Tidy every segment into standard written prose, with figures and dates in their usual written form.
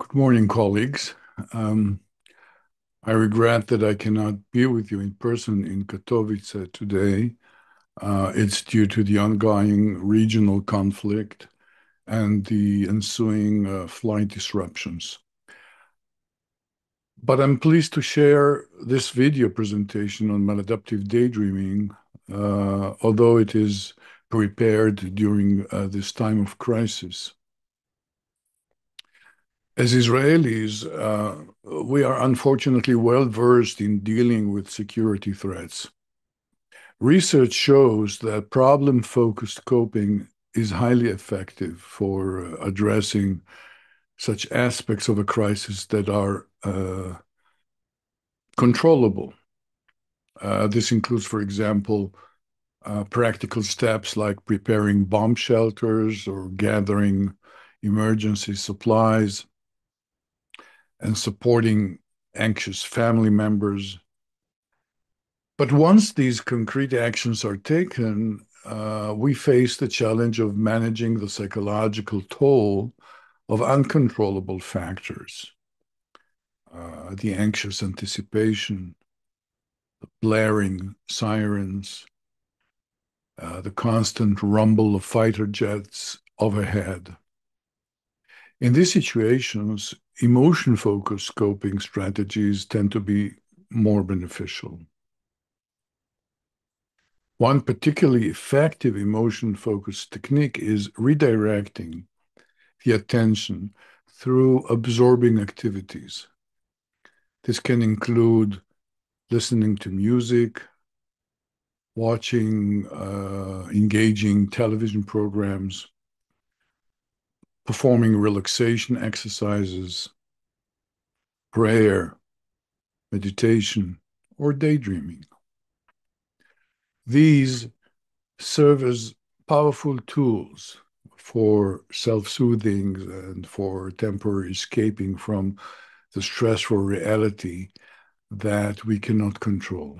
Good morning, colleagues. Um, I regret that I cannot be with you in person in Katowice today. It's due to the ongoing regional conflict and the ensuing flight disruptions. But I'm pleased to share this video presentation on maladaptive daydreaming, although it is prepared during this time of crisis. As Israelis, we are unfortunately well versed in dealing with security threats. Research shows that problem-focused coping is highly effective for addressing such aspects of a crisis that are controllable. This includes, for example, practical steps like preparing bomb shelters or gathering emergency supplies and supporting anxious family members. But once these concrete actions are taken, we face the challenge of managing the psychological toll of uncontrollable factors, the anxious anticipation, the blaring sirens, the constant rumble of fighter jets overhead. In these situations, emotion-focused coping strategies tend to be more beneficial. One particularly effective emotion-focused technique is redirecting the attention through absorbing activities. This can include listening to music, watching engaging television programs, performing relaxation exercises, prayer, meditation, or daydreaming. These serve as powerful tools for self-soothing and for temporary escaping from the stressful reality that we cannot control.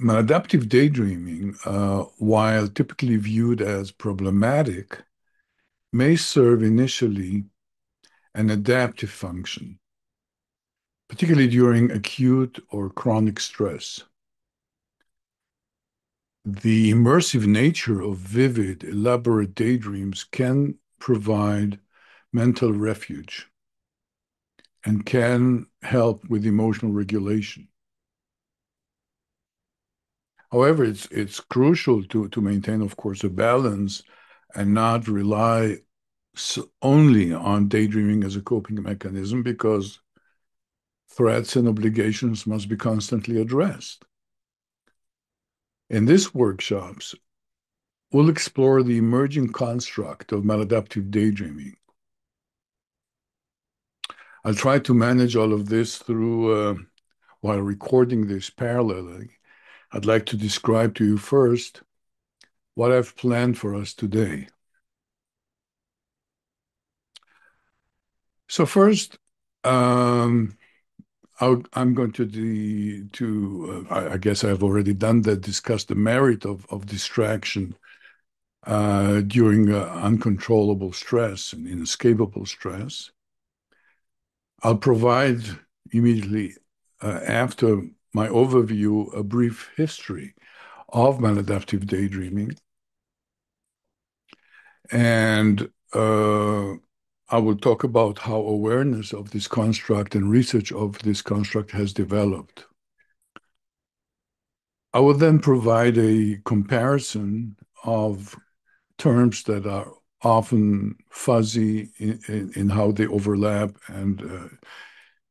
Maladaptive daydreaming, while typically viewed as problematic, may serve initially an adaptive function, particularly during acute or chronic stress. The immersive nature of vivid, elaborate daydreams can provide mental refuge and can help with emotional regulation. However, it's crucial to maintain, of course, a balance and not rely only on daydreaming as a coping mechanism, because threats and obligations must be constantly addressed. In these workshops, we'll explore the emerging construct of maladaptive daydreaming. I'll try to manage all of this while recording this parallelly. I'd like to describe to you first what I've planned for us today. So first, I'm going I guess I've already done that, discuss the merit of distraction during uncontrollable stress and inescapable stress. I'll provide immediately after my overview a brief history of maladaptive daydreaming. And I will talk about how awareness of this construct and research of this construct has developed. I will then provide a comparison of terms that are often fuzzy in how they overlap and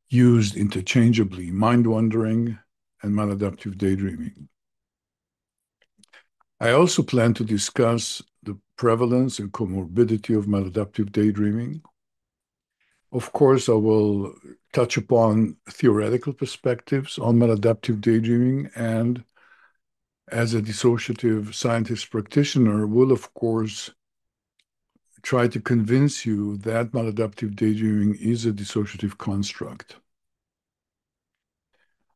used interchangeably: mind wandering and maladaptive daydreaming. I also plan to discuss the prevalence and comorbidity of maladaptive daydreaming. Of course, I will touch upon theoretical perspectives on maladaptive daydreaming, and as a dissociative scientist practitioner, will, of course, try to convince you that maladaptive daydreaming is a dissociative construct.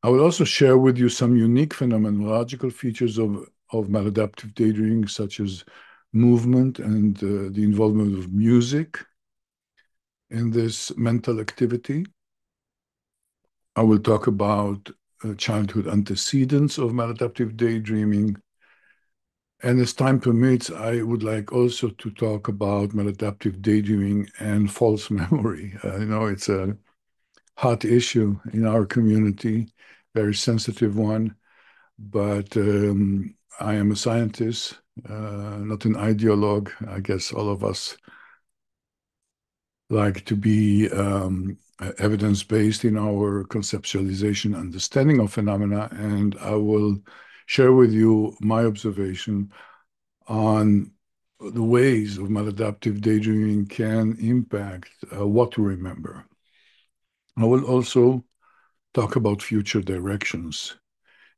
I will also share with you some unique phenomenological features of maladaptive daydreaming, such as movement and the involvement of music, in this mental activity. I will talk about childhood antecedents of maladaptive daydreaming. And as time permits, I would like also to talk about maladaptive daydreaming and false memory. It's a hot issue in our community, very sensitive one, but I am a scientist, not an ideologue. I guess all of us like to be evidence-based in our conceptualization, understanding of phenomena, and I will share with you my observation on the ways of maladaptive daydreaming can impact what we remember. I will also talk about future directions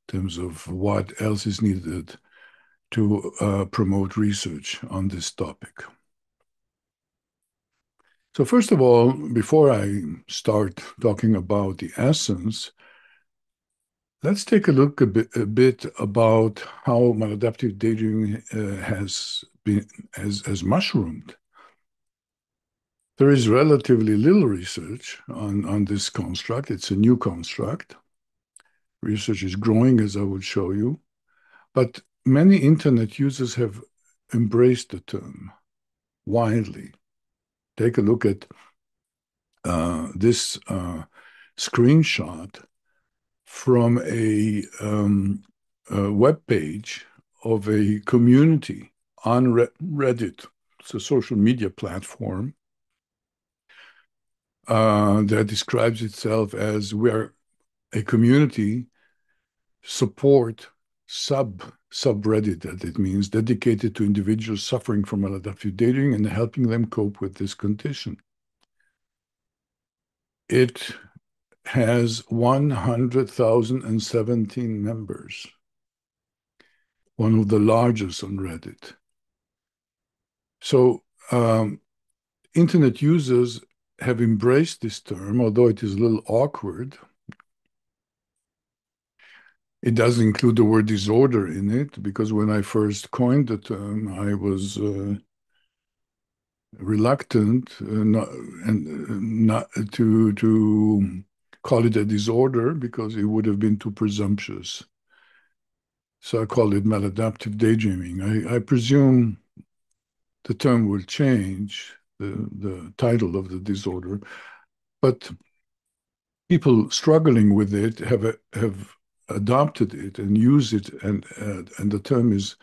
in terms of what else is needed to promote research on this topic. So first of all, before I start talking about the essence, let's take a look a bit about how maladaptive daydreaming has mushroomed. There is relatively little research on this construct. It's a new construct. Research is growing, as I will show you, but many internet users have embraced the term widely. Take a look at this screenshot from a web page of a community on Reddit. It's a social media platform that describes itself as we are a community support subreddit, that it means dedicated to individuals suffering from maladaptive daydreaming and helping them cope with this condition. It has 100,017 members, one of the largest on Reddit. So internet users have embraced this term, although it is a little awkward. It does include the word disorder in it, because when I first coined the term, I was reluctant not to call it a disorder because it would have been too presumptuous. So I call it maladaptive daydreaming. I presume the term will change, the title of the disorder, but people struggling with it have adopted it and use it, and the term is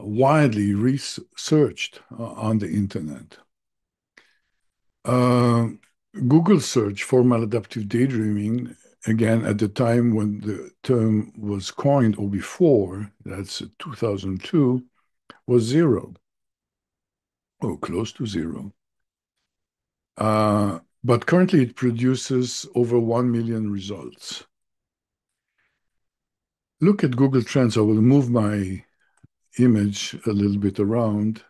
widely researched on the internet. Google search for maladaptive daydreaming, again, at the time when the term was coined or before, that's 2002, was zero, or close to zero. But currently it produces over 1 million results. Look at Google Trends. I will move my image a little bit around.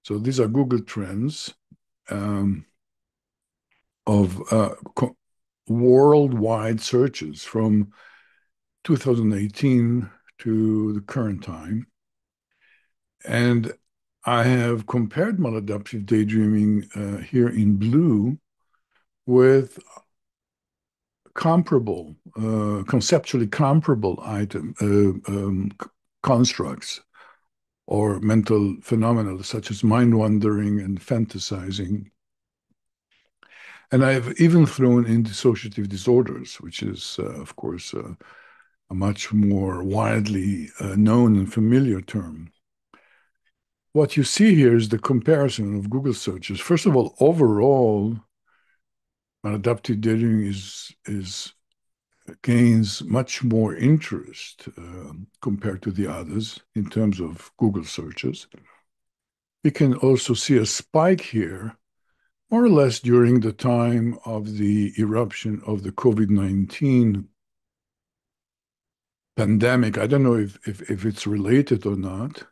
So these are Google Trends of worldwide searches from 2018 to the current time. And I have compared maladaptive daydreaming here in blue with comparable, conceptually comparable constructs or mental phenomena such as mind wandering and fantasizing. And I've even thrown in dissociative disorders, which is, of course, a much more widely known and familiar term. What you see here is the comparison of Google searches. First of all, overall, maladaptive daydreaming gains much more interest compared to the others in terms of Google searches. You can also see a spike here, more or less during the time of the eruption of the COVID-19 pandemic. I don't know if it's related or not.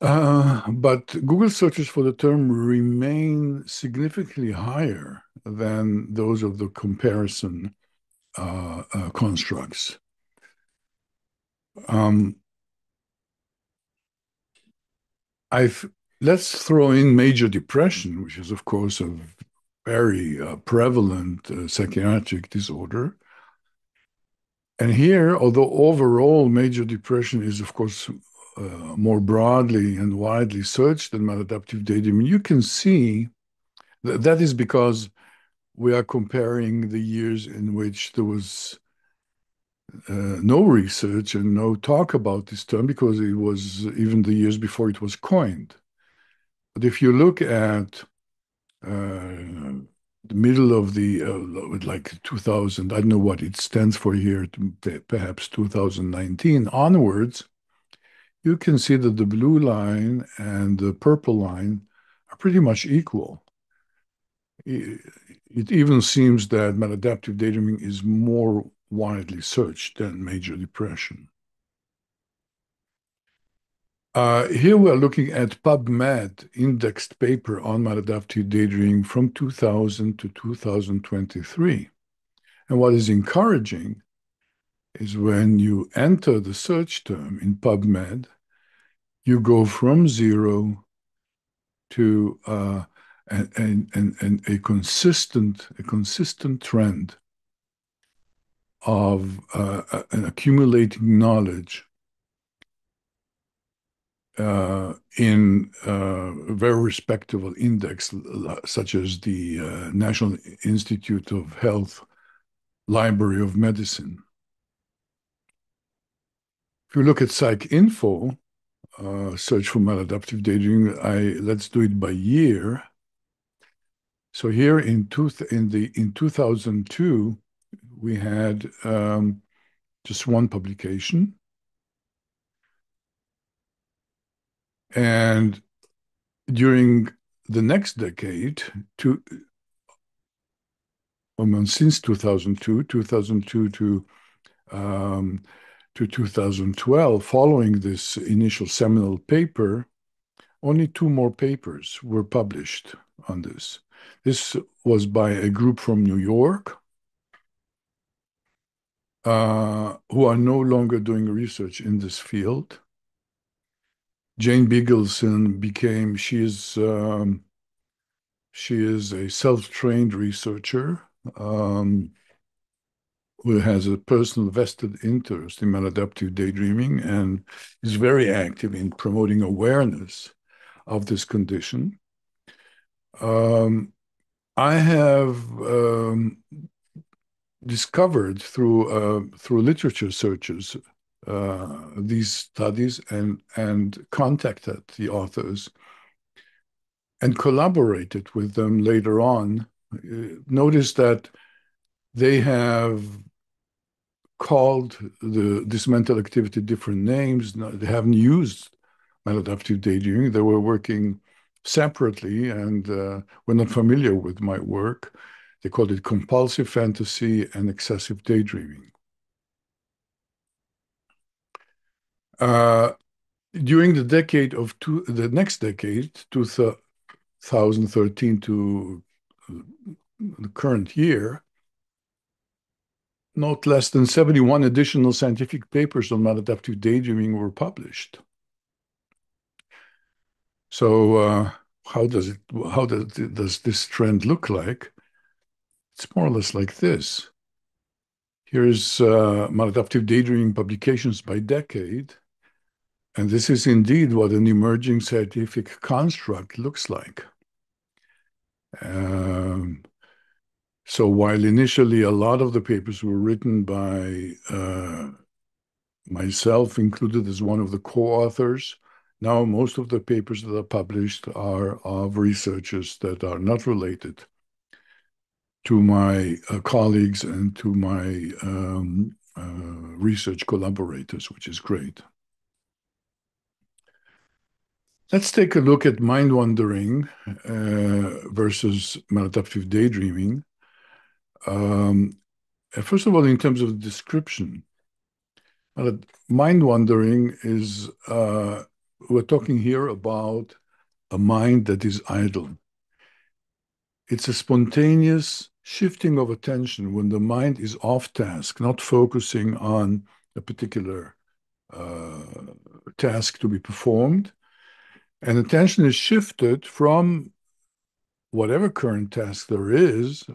But Google searches for the term remain significantly higher than those of the comparison constructs. I've let's throw in major depression, which is, of course, a very prevalent psychiatric disorder. And here, although overall major depression is, of course, more broadly and widely searched than maladaptive daydreaming, you can see that is because we are comparing the years in which there was no research and no talk about this term, because it was even the years before it was coined. But if you look at the middle of the like 2000, I don't know what it stands for here, perhaps 2019 onwards, you can see that the blue line and the purple line are pretty much equal. It even seems that maladaptive daydreaming is more widely searched than major depression. Here we are looking at PubMed indexed paper on maladaptive daydreaming from 2000 to 2023. And what is encouraging is when you enter the search term in PubMed, you go from zero to a consistent trend of an accumulating knowledge in a very respectable index, such as the National Institute of Health Library of Medicine. If you look at PsycInfo, search for maladaptive daydreaming, let's do it by year. So here in 2002, we had just one publication. And during the next decade, since 2002 to 2012, following this initial seminal paper, only two more papers were published on this. This was by a group from New York, who are no longer doing research in this field. Jane Bigelsen she is a self-trained researcher who has a personal vested interest in maladaptive daydreaming and is very active in promoting awareness of this condition. I have discovered through literature searches these studies and contacted the authors and collaborated with them later on. Notice that they have called this mental activity different names. They haven't used maladaptive daydreaming. They were working separately and were not familiar with my work. They called it compulsive fantasy and excessive daydreaming. During the next decade, 2013 to the current year, not less than 71 additional scientific papers on maladaptive daydreaming were published. So how does this trend look like? It's more or less like this. Here's maladaptive daydreaming publications by decade. And this is indeed what an emerging scientific construct looks like. So while initially a lot of the papers were written by myself, included as one of the co-authors, now most of the papers that are published are of researchers that are not related to my colleagues and to my research collaborators, which is great. Let's take a look at mind wandering versus maladaptive daydreaming. First of all, in terms of description, mind wandering is, we're talking here about a mind that is idle. It's a spontaneous shifting of attention when the mind is off task, not focusing on a particular task to be performed. And attention is shifted from whatever current task there is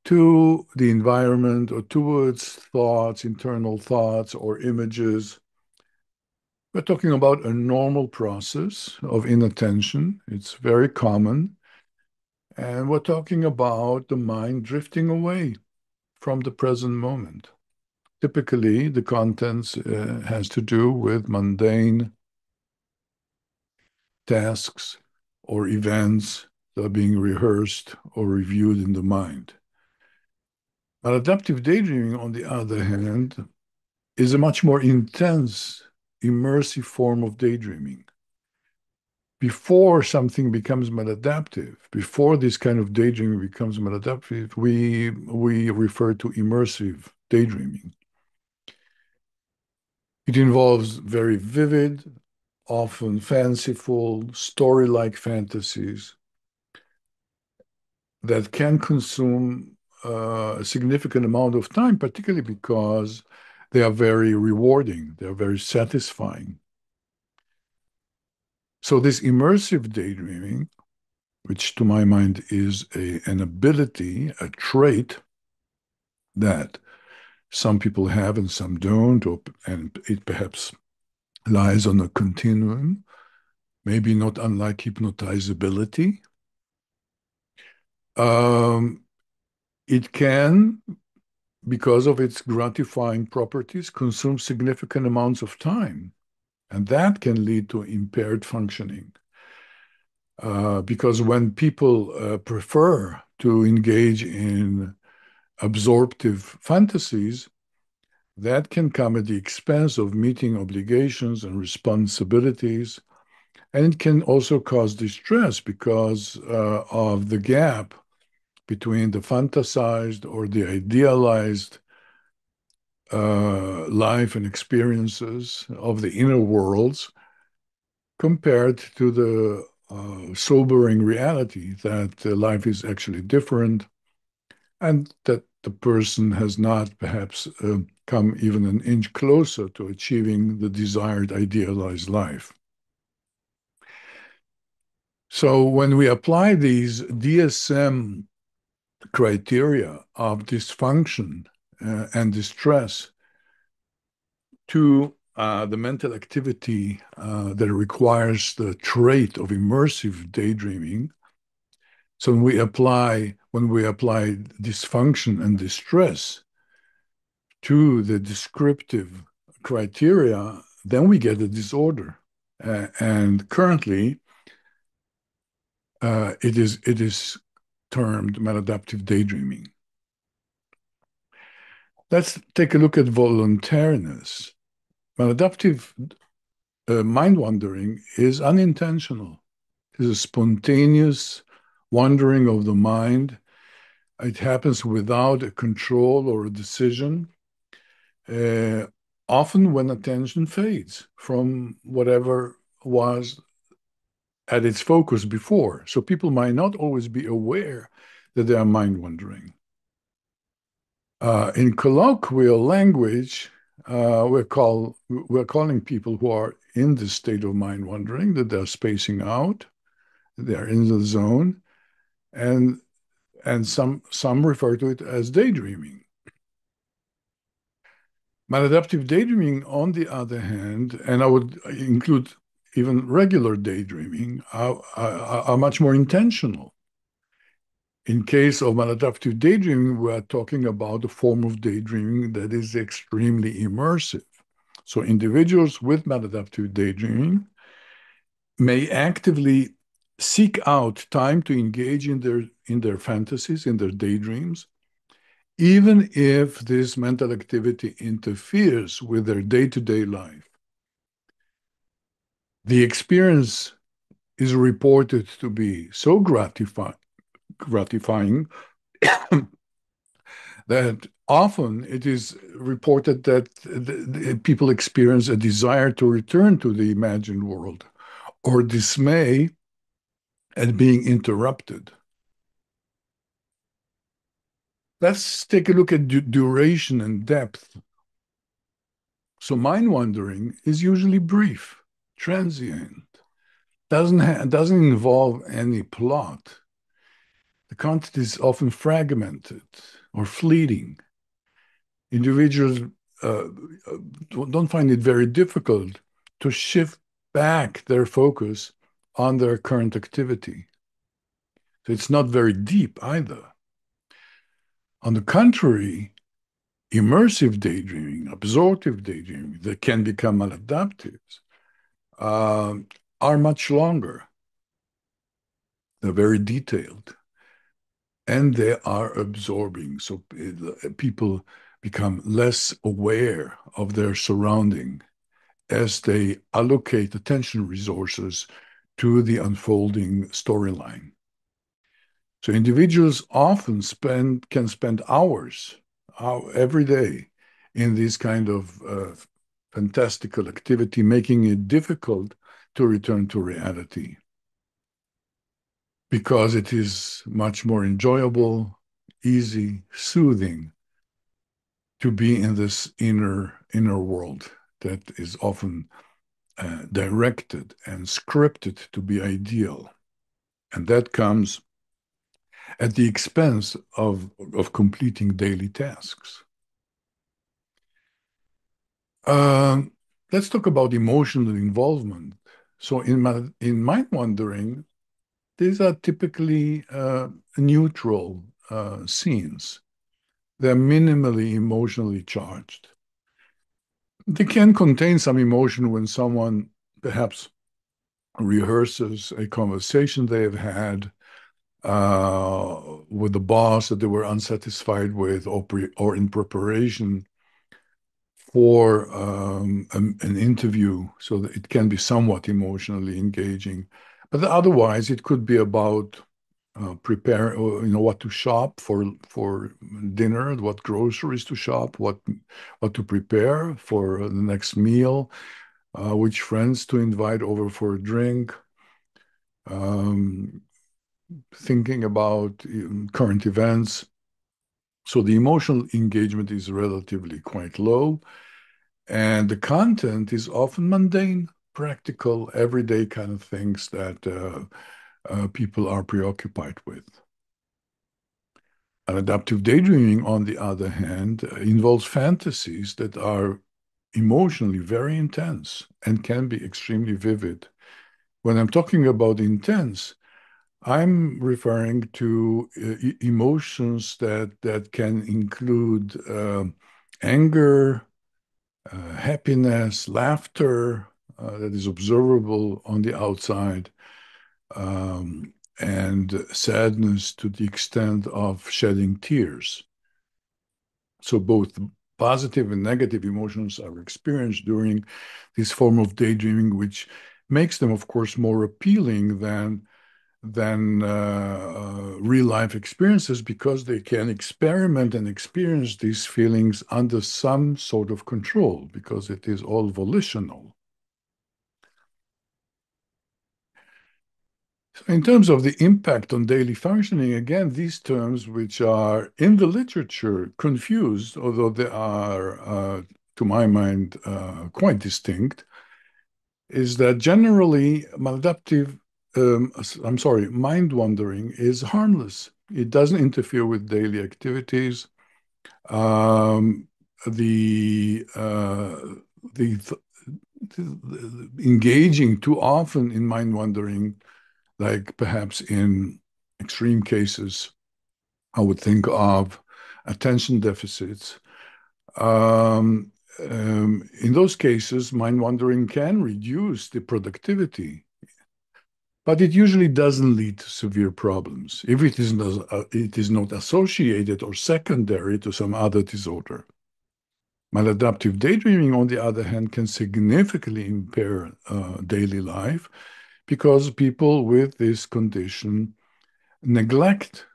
to the environment or towards thoughts, internal thoughts or images. We're talking about a normal process of inattention. It's very common. And we're talking about the mind drifting away from the present moment. Typically, the contents has to do with mundane tasks or events that are being rehearsed or reviewed in the mind. Maladaptive daydreaming, on the other hand, is a much more intense, immersive form of daydreaming. Before something becomes maladaptive, before this kind of daydreaming becomes maladaptive, we refer to immersive daydreaming. It involves very vivid, often fanciful, story-like fantasies that can consume a significant amount of time, particularly because they are very rewarding, they're very satisfying. So this immersive daydreaming, which to my mind is an ability, a trait that some people have and some don't, and it perhaps lies on a continuum, maybe not unlike hypnotizability. Um, it can, because of its gratifying properties, consume significant amounts of time. And that can lead to impaired functioning. Because when people prefer to engage in absorptive fantasies, that can come at the expense of meeting obligations and responsibilities. And it can also cause distress because of the gap between the fantasized or the idealized life and experiences of the inner worlds compared to the sobering reality that life is actually different and that the person has not perhaps come even an inch closer to achieving the desired idealized life. So when we apply these DSM criteria of dysfunction and distress to the mental activity that requires the trait of immersive daydreaming. So when we apply dysfunction and distress to the descriptive criteria, then we get a disorder. And currently, it is termed maladaptive daydreaming. Let's take a look at voluntariness. Maladaptive mind wandering is unintentional. It is a spontaneous wandering of the mind. It happens without a control or a decision, uh, often when attention fades from whatever was at its focus before. So people might not always be aware that they are mind wandering. In colloquial language, we're calling people who are in this state of mind wandering that they're spacing out, they're in the zone, and some refer to it as daydreaming. Maladaptive daydreaming, on the other hand, and I would include even regular daydreaming, are much more intentional. In case of maladaptive daydreaming, we are talking about a form of daydreaming that is extremely immersive. So individuals with maladaptive daydreaming may actively seek out time to engage in their fantasies, in their daydreams, even if this mental activity interferes with their day-to-day life. The experience is reported to be so gratifying that often it is reported that people experience a desire to return to the imagined world or dismay at being interrupted. Let's take a look at duration and depth. So mind wandering is usually brief, transient. doesn't involve any plot. The content is often fragmented or fleeting. Individuals uh, don't find it very difficult to shift back their focus on their current activity. So it's not very deep either. On the contrary, immersive daydreaming, absorptive daydreaming that can become maladaptive uh, are much longer. They're very detailed and they are absorbing. So people become less aware of their surrounding as they allocate attention resources to the unfolding storyline. So individuals often can spend hours every day in this kind of fantastical activity, making it difficult to return to reality because it is much more enjoyable, easy, soothing to be in this inner world that is often directed and scripted to be ideal. And that comes at the expense of completing daily tasks. Um, let's talk about emotional involvement. So in mind wandering, these are typically neutral scenes. They're minimally emotionally charged. They can contain some emotion when someone perhaps rehearses a conversation they have had with the boss that they were unsatisfied with, or in preparation for an interview, so that it can be somewhat emotionally engaging. But otherwise, it could be about prepare, what to shop for dinner, what groceries to shop, what to prepare for the next meal, which friends to invite over for a drink. Um, Thinking about current events. So the emotional engagement is relatively quite low, and the content is often mundane, practical, everyday kind of things that people are preoccupied with. Adaptive daydreaming, on the other hand, involves fantasies that are emotionally very intense and can be extremely vivid. When I'm talking about intense, I'm referring to emotions that can include anger, happiness, laughter that is observable on the outside, and sadness to the extent of shedding tears. So both positive and negative emotions are experienced during this form of daydreaming, which makes them, of course, more appealing than real life experiences because they can experiment and experience these feelings under some sort of control because it is all volitional. In terms of the impact on daily functioning, again, these terms, which are in the literature confused, although they are, to my mind, quite distinct, is that generally maladaptive, I'm sorry, mind wandering is harmless. It doesn't interfere with daily activities. Um, the, uh, the engaging too often in mind wandering, like perhaps in extreme cases, I would think of attention deficits. Um, in those cases, mind wandering can reduce the productivity, but it usually doesn't lead to severe problems if it is not associated or secondary to some other disorder. Maladaptive daydreaming, on the other hand, can significantly impair daily life because people with this condition neglect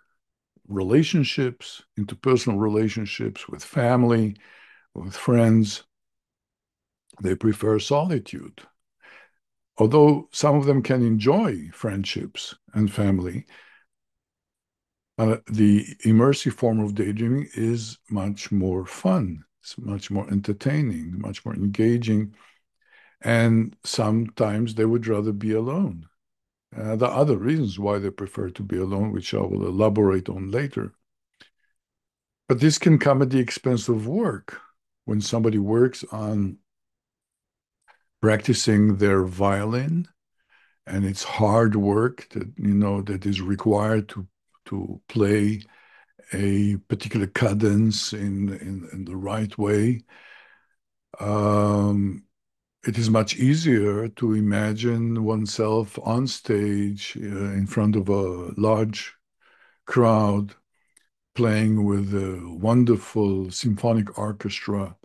relationships, interpersonal relationships with family, with friends. They prefer solitude. Although some of them can enjoy friendships and family, the immersive form of daydreaming is much more fun. It's much more entertaining, much more engaging, and sometimes they would rather be alone. There are other reasons why they prefer to be alone, which I will elaborate on later. But this can come at the expense of work. When somebody works on practicing their violin, and it's hard work that is required to play a particular cadence in the right way. It is much easier to imagine oneself on stage in front of a large crowd playing with a wonderful symphonic orchestra,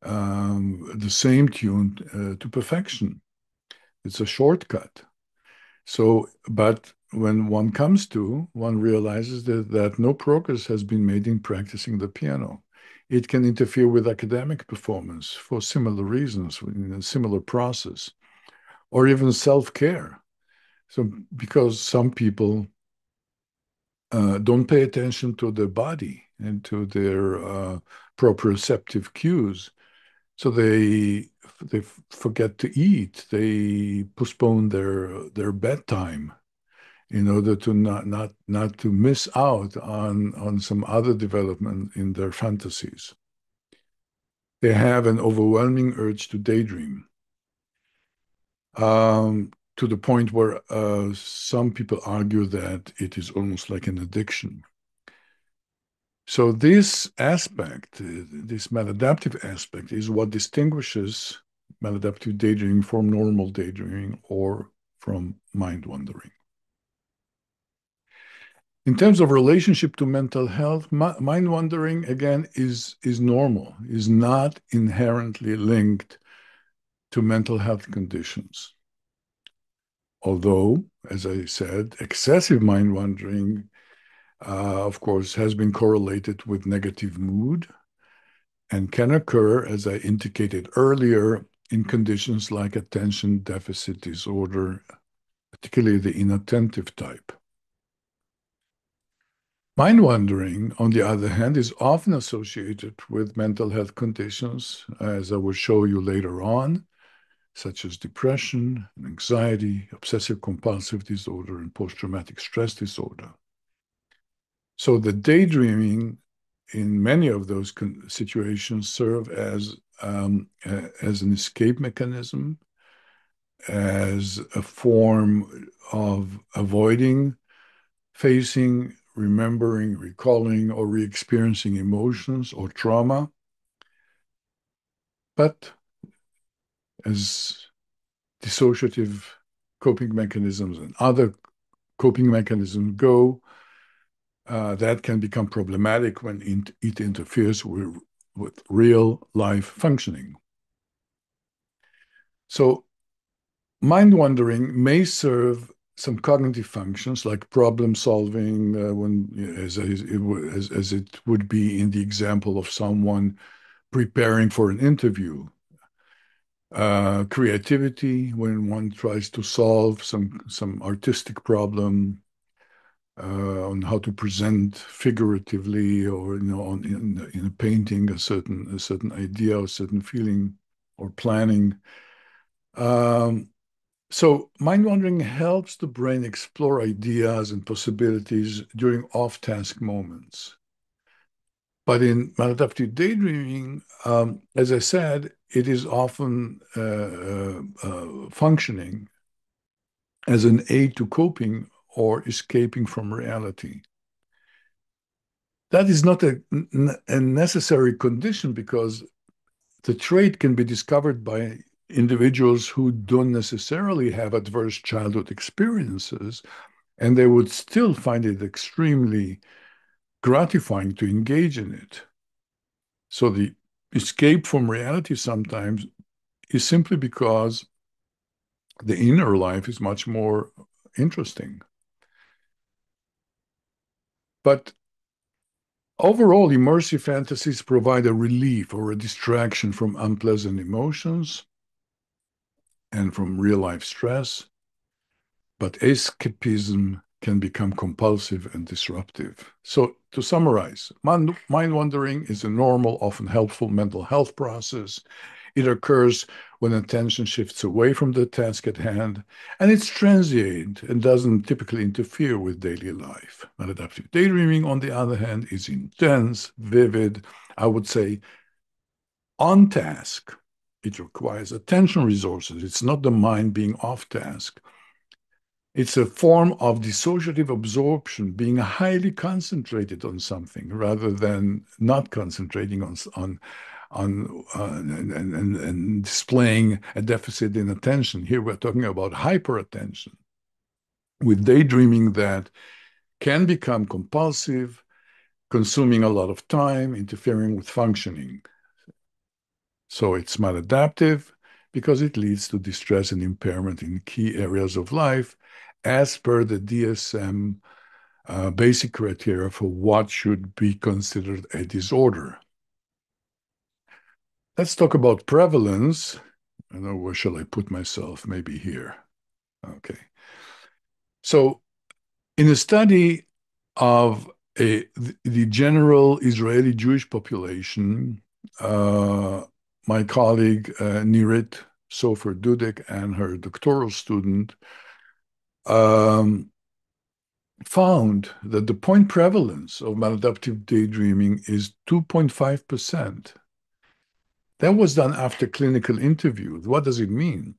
the same tune to perfection. It's a shortcut. So, but when one realizes that no progress has been made in practicing the piano. It can interfere with academic performance for similar reasons, in a similar process, or even self-care. So, because some people don't pay attention to their body and to their proprioceptive cues, so they forget to eat. They postpone their bedtime in order to not to miss out on some other development in their fantasies. They have an overwhelming urge to daydream, to the point where some people argue that it is almost like an addiction. So this aspect, this maladaptive aspect, is what distinguishes maladaptive daydreaming from normal daydreaming or from mind wandering. In terms of relationship to mental health, mind wandering, again, is normal, is not inherently linked to mental health conditions. Although, as I said, excessive mind wandering, of course, has been correlated with negative mood and can occur, as I indicated earlier, in conditions like attention deficit disorder, particularly the inattentive type. Mind wandering, on the other hand, is often associated with mental health conditions, as I will show you later on, such as depression, anxiety, obsessive compulsive disorder, and post-traumatic stress disorder. So the daydreaming in many of those situations serve as an escape mechanism, as a form of avoiding facing, remembering, recalling, or re-experiencing emotions or trauma. But as dissociative coping mechanisms and other coping mechanisms go, that can become problematic when it interferes with real life functioning. So mind wandering may serve some cognitive functions like problem solving, as it would be in the example of someone preparing for an interview. Creativity, when one tries to solve some artistic problem, on how to present figuratively, or in a painting a certain idea or certain feeling or planning. So mind wandering helps the brain explore ideas and possibilities during off-task moments. But in maladaptive daydreaming, as I said, it is often functioning as an aid to coping or escaping from reality. That is not a necessary condition, because the trait can be discovered by individuals who don't necessarily have adverse childhood experiences, and they would still find it extremely gratifying to engage in it. So the escape from reality sometimes is simply because the inner life is much more interesting. But overall, immersive fantasies provide a relief or a distraction from unpleasant emotions and from real-life stress. But escapism can become compulsive and disruptive. So to summarize, mind wandering is a normal, often helpful mental health process. It occurs when attention shifts away from the task at hand, and it's transient and doesn't typically interfere with daily life. Maladaptive daydreaming, on the other hand, is intense, vivid, I would say on task. It requires attention resources. It's not the mind being off task. It's a form of dissociative absorption, being highly concentrated on something rather than not concentrating and displaying a deficit in attention. Here we're talking about hyperattention with daydreaming that can become compulsive, consuming a lot of time, interfering with functioning. So it's maladaptive because it leads to distress and impairment in key areas of life, as per the DSM basic criteria for what should be considered a disorder. Let's talk about prevalence. I know, where shall I put myself? Maybe here. Okay. So in a study of the general Israeli Jewish population, my colleague Nirit Sofer Dudek and her doctoral student found that the point prevalence of maladaptive daydreaming is 2.5%. That was done after clinical interviews. What does it mean?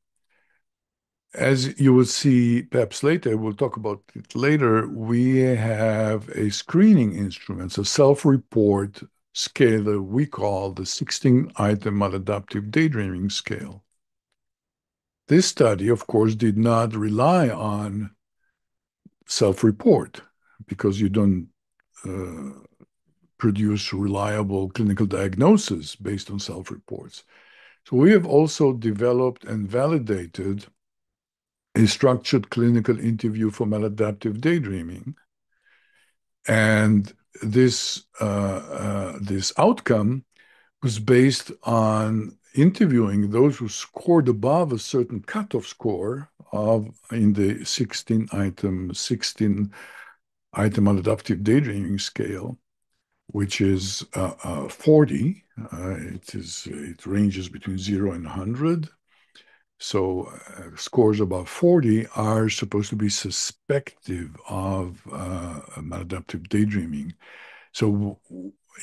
As you will see perhaps later, we'll talk about it later, we have a screening instrument, a self-report scale that we call the 16-item maladaptive daydreaming scale. This study, of course, did not rely on self-report because you don't produce reliable clinical diagnosis based on self-reports. So we have also developed and validated a structured clinical interview for maladaptive daydreaming. And this outcome was based on interviewing those who scored above a certain cutoff score in the 16-item maladaptive daydreaming scale, which is 40. It ranges between 0 and 100. So scores above 40 are supposed to be suspective of maladaptive daydreaming. So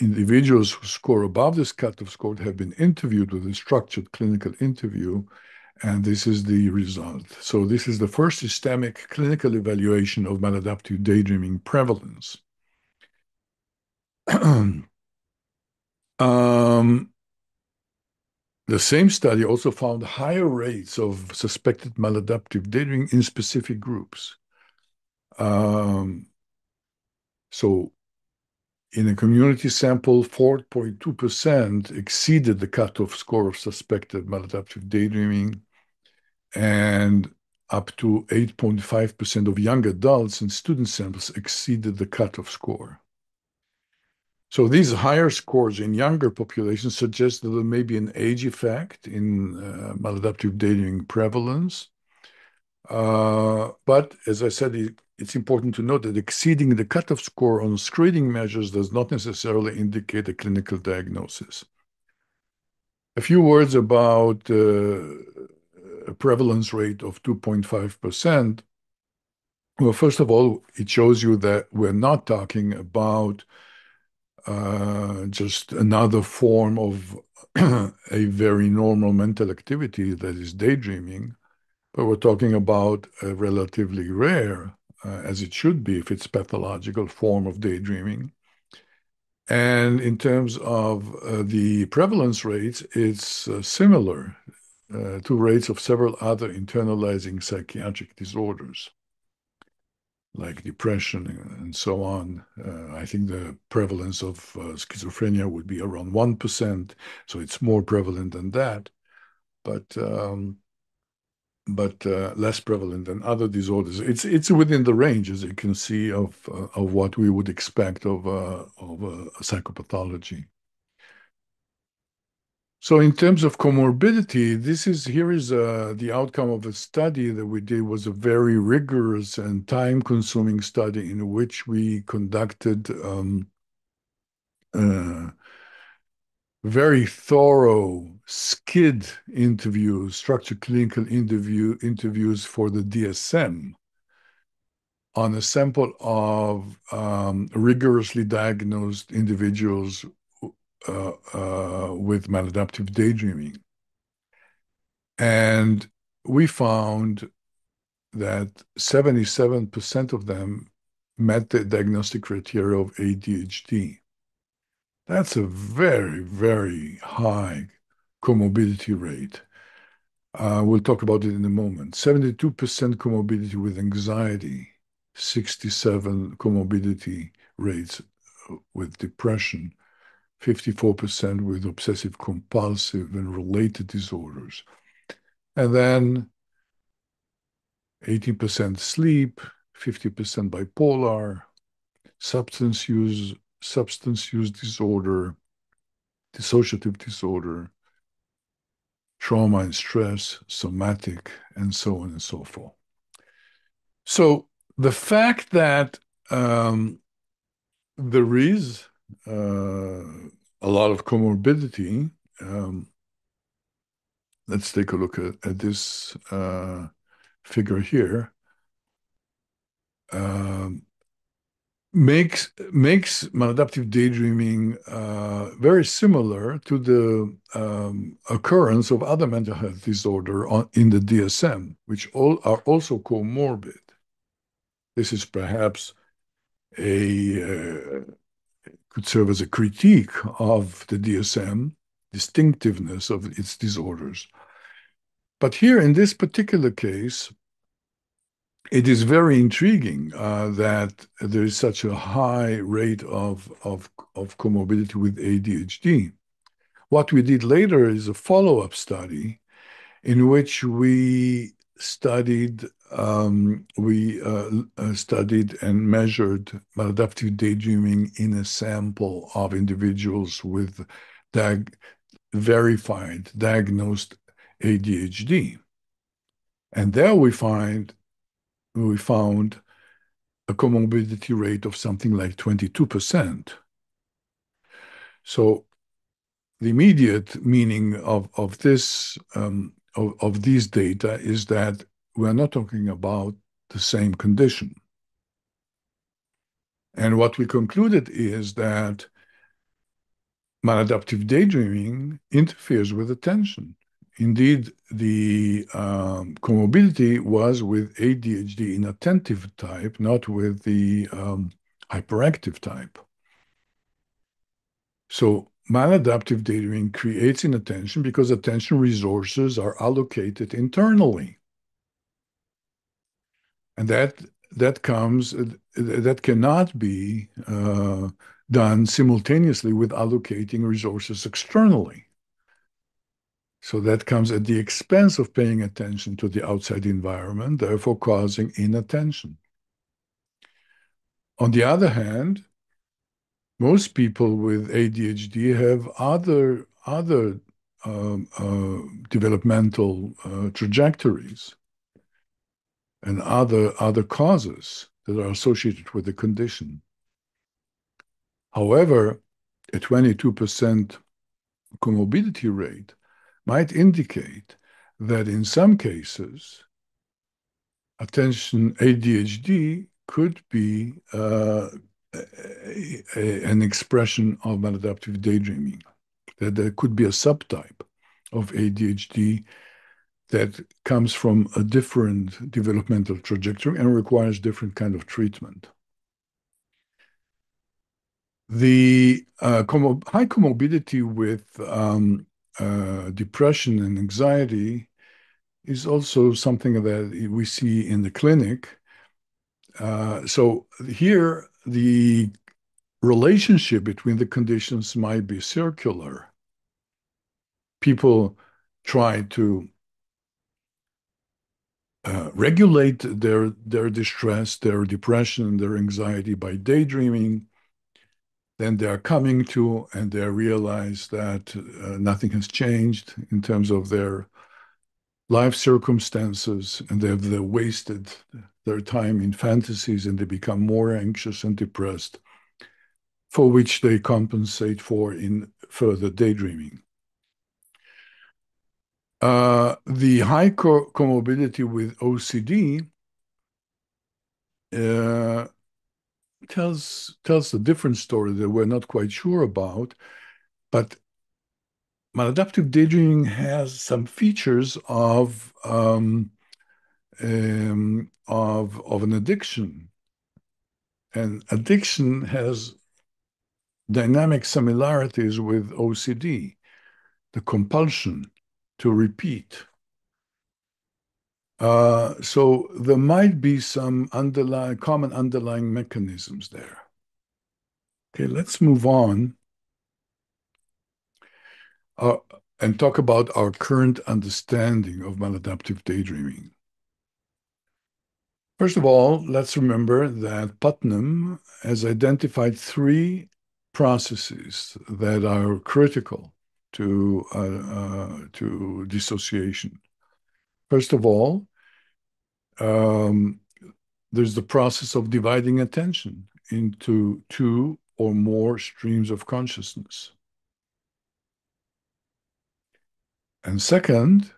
individuals who score above this cutoff score have been interviewed with a structured clinical interview, and this is the result. So this is the first systemic clinical evaluation of maladaptive daydreaming prevalence. The same study also found higher rates of suspected maladaptive daydreaming in specific groups. So in a community sample, 4.2% exceeded the cutoff score of suspected maladaptive daydreaming, and up to 8.5% of young adults in student samples exceeded the cutoff score. So these higher scores in younger populations suggest that there may be an age effect in maladaptive daydreaming prevalence. But as I said, it's important to note that exceeding the cutoff score on screening measures does not necessarily indicate a clinical diagnosis. A few words about a prevalence rate of 2.5%. Well, first of all, it shows you that we're not talking about just another form of a very normal mental activity that is daydreaming, but we're talking about a relatively rare, as it should be if it's pathological form of daydreaming. And in terms of the prevalence rates, it's similar to rates of several other internalizing psychiatric disorders, like depression and so on. I think the prevalence of schizophrenia would be around 1%, so it's more prevalent than that, but less prevalent than other disorders. It's within the range, as you can see, of what we would expect of a psychopathology. So in terms of comorbidity, here is the outcome of a study that we did. Was a very rigorous and time-consuming study in which we conducted very thorough SCID interviews, structured clinical interviews for the DSM on a sample of rigorously diagnosed individuals with maladaptive daydreaming. And we found that 77% of them met the diagnostic criteria of ADHD. That's a very, very high comorbidity rate. We'll talk about it in a moment. 72% comorbidity with anxiety, 67 comorbidity rates with depression, 54% with obsessive compulsive and related disorders. And then 18% sleep, 50% bipolar, substance use disorder, dissociative disorder, trauma and stress, somatic, and so on and so forth. So the fact that there is a lot of comorbidity, let's take a look at this figure here, makes maladaptive daydreaming very similar to the occurrence of other mental health disorder in the DSM, which all are also comorbid. This is perhaps could serve as a critique of the DSM distinctiveness of its disorders. But here in this particular case, it is very intriguing that there is such a high rate of comorbidity with ADHD. What we did later is a follow-up study in which we studied studied and measured maladaptive daydreaming in a sample of individuals with verified diagnosed ADHD, and there we found a comorbidity rate of something like 22%. So the immediate meaning of this of these data is that we're not talking about the same condition. And what we concluded is that maladaptive daydreaming interferes with attention. Indeed, the comorbidity was with ADHD inattentive type, not with the hyperactive type. So maladaptive daydreaming creates inattention because attention resources are allocated internally. And that cannot be done simultaneously with allocating resources externally. So that comes at the expense of paying attention to the outside environment, therefore causing inattention. On the other hand, most people with ADHD have other developmental trajectories and other causes that are associated with the condition. However, a 22% comorbidity rate might indicate that in some cases, attention ADHD could be an expression of maladaptive daydreaming, that there could be a subtype of ADHD that comes from a different developmental trajectory and requires different kind of treatment. The high comorbidity with depression and anxiety is also something that we see in the clinic. So here, the relationship between the conditions might be circular. People try to regulate their distress, their depression, their anxiety by daydreaming. Then they are coming to and they realize that nothing has changed in terms of their life circumstances, and they've wasted their time in fantasies and they become more anxious and depressed, for which they compensate for in further daydreaming. The high comorbidity with OCD tells a different story that we're not quite sure about, but maladaptive daydreaming has some features of an addiction, and addiction has dynamic similarities with OCD, the compulsion to repeat. So there might be some common underlying mechanisms there. Okay, let's move on uh, and talk about our current understanding of maladaptive daydreaming. First of all, let's remember that Putnam has identified three processes that are critical to dissociation. First of all, um, there's the process of dividing attention into two or more streams of consciousness. And second,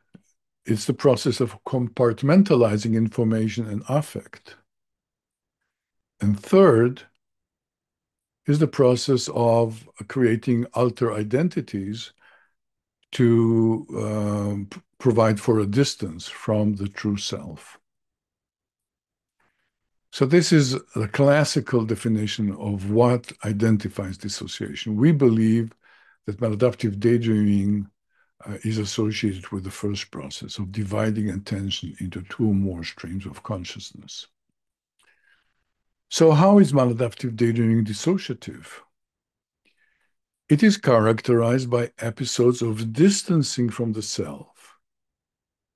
it's the process of compartmentalizing information and affect. And third is the process of creating alter identities to provide for a distance from the true self. So this is the classical definition of what identifies dissociation. We believe that maladaptive daydreaming is associated with the first process of dividing attention into two or more streams of consciousness. So how is maladaptive daydreaming dissociative? It is characterized by episodes of distancing from the self.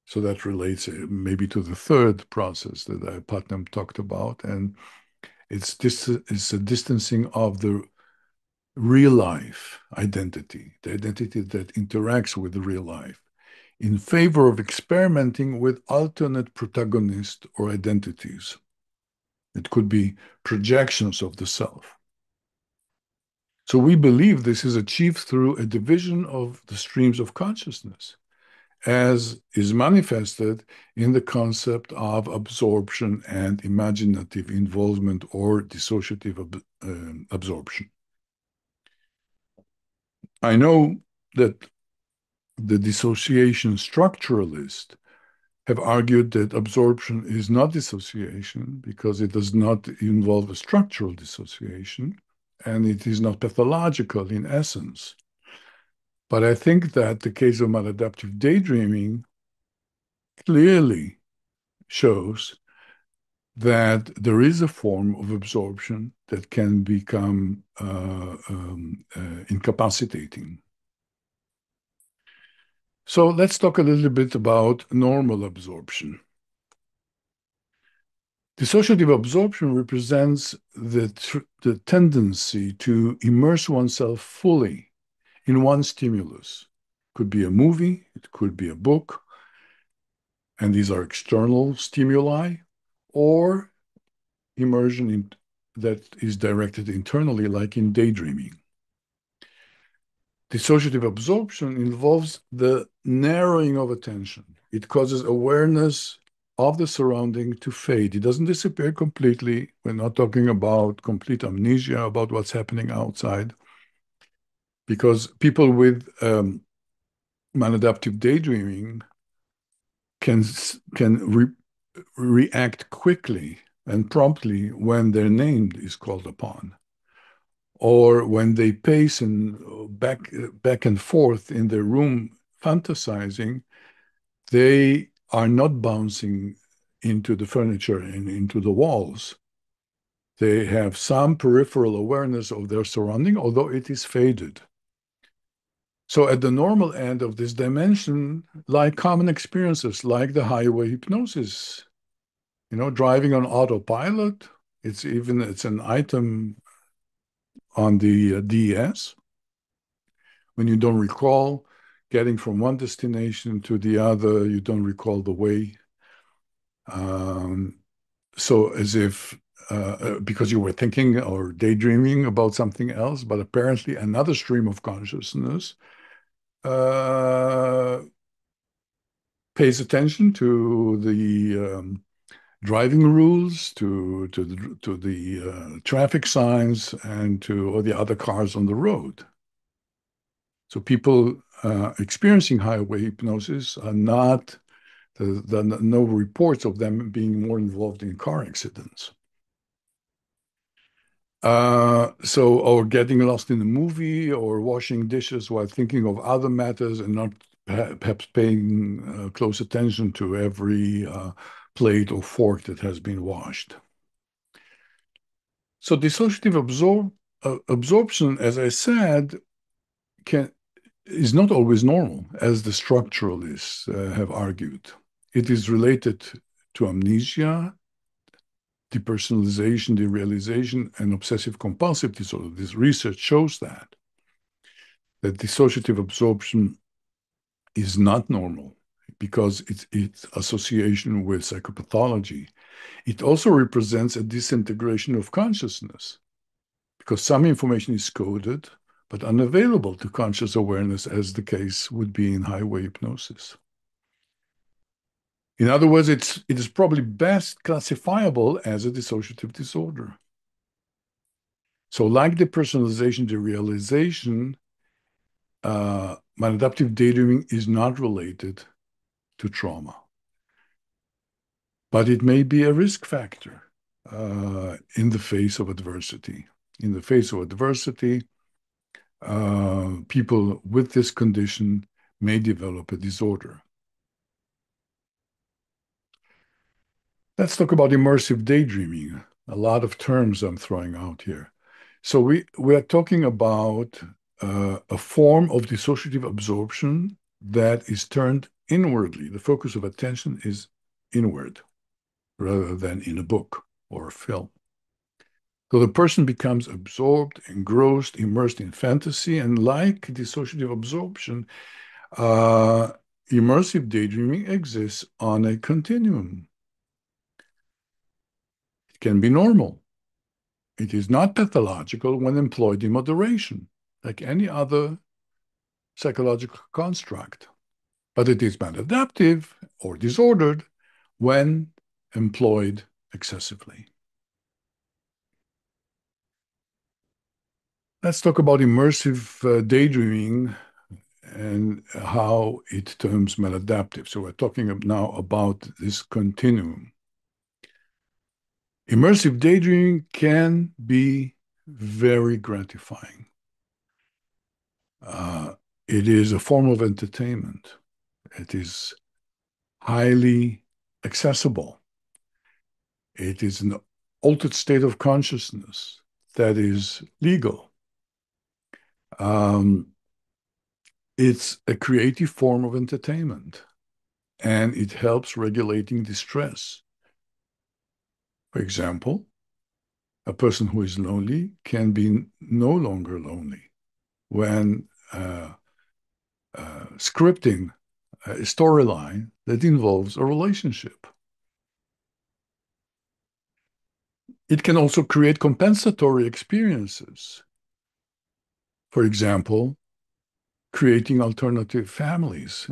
So that relates maybe to the third process that Putnam talked about, and it's a distancing of the real life identity, the identity that interacts with the real life, in favor of experimenting with alternate protagonists or identities. It could be projections of the self. So we believe this is achieved through a division of the streams of consciousness, as is manifested in the concept of absorption and imaginative involvement or dissociative absorption. I know that the dissociation structuralists have argued that absorption is not dissociation because it does not involve a structural dissociation and it is not pathological in essence. But I think that the case of maladaptive daydreaming clearly shows that there is a form of absorption that can become incapacitating. So let's talk a little bit about normal absorption. Dissociative absorption represents the tendency to immerse oneself fully in one stimulus. It could be a movie, it could be a book, and these are external stimuli, or immersion that is directed internally, like in daydreaming. Dissociative absorption involves the narrowing of attention. It causes awareness of the surrounding to fade. It doesn't disappear completely. We're not talking about complete amnesia about what's happening outside, because people with maladaptive daydreaming can react quickly and promptly when their name is called upon, or when they pace and back and forth in their room fantasizing, they are not bouncing into the furniture and into the walls. They have some peripheral awareness of their surrounding, although it is faded. So at the normal end of this dimension lie common experiences like the highway hypnosis. Driving on autopilot, it's an item on the DES. When you don't recall getting from one destination to the other, you don't recall the way. So as if because you were thinking or daydreaming about something else, but apparently another stream of consciousness uh, pays attention to the driving rules, to the traffic signs, and to all the other cars on the road. So people experiencing highway hypnosis are not, there are no reports of them being more involved in car accidents. Or getting lost in a movie or washing dishes while thinking of other matters and not perhaps paying close attention to every plate or fork that has been washed. So dissociative absorption, as I said, is not always normal, as the structuralists have argued. It is related to amnesia, depersonalization, derealization, and obsessive compulsive disorder. This research shows that dissociative absorption is not normal because it's association with psychopathology. It also represents a disintegration of consciousness because some information is coded but unavailable to conscious awareness, as the case would be in highway hypnosis. In other words, it is probably best classifiable as a dissociative disorder. So like depersonalization, derealization, maladaptive daydreaming is not related to trauma, but it may be a risk factor in the face of adversity. In the face of adversity, people with this condition may develop a disorder. Let's talk about immersive daydreaming. A lot of terms I'm throwing out here. So we are talking about a form of dissociative absorption that is turned inwardly. The focus of attention is inward rather than in a book or a film. So the person becomes absorbed, engrossed, immersed in fantasy, and like dissociative absorption, immersive daydreaming exists on a continuum. It can be normal. It is not pathological when employed in moderation, like any other psychological construct. But it is maladaptive or disordered when employed excessively. Let's talk about immersive daydreaming and how it turns maladaptive. So we're talking now about this continuum. Immersive daydreaming can be very gratifying. It is a form of entertainment. It is highly accessible. It is an altered state of consciousness that is legal. It's a creative form of entertainment, and it helps regulating distress. For example, a person who is lonely can be no longer lonely when scripting a storyline that involves a relationship. It can also create compensatory experiences. For example, creating alternative families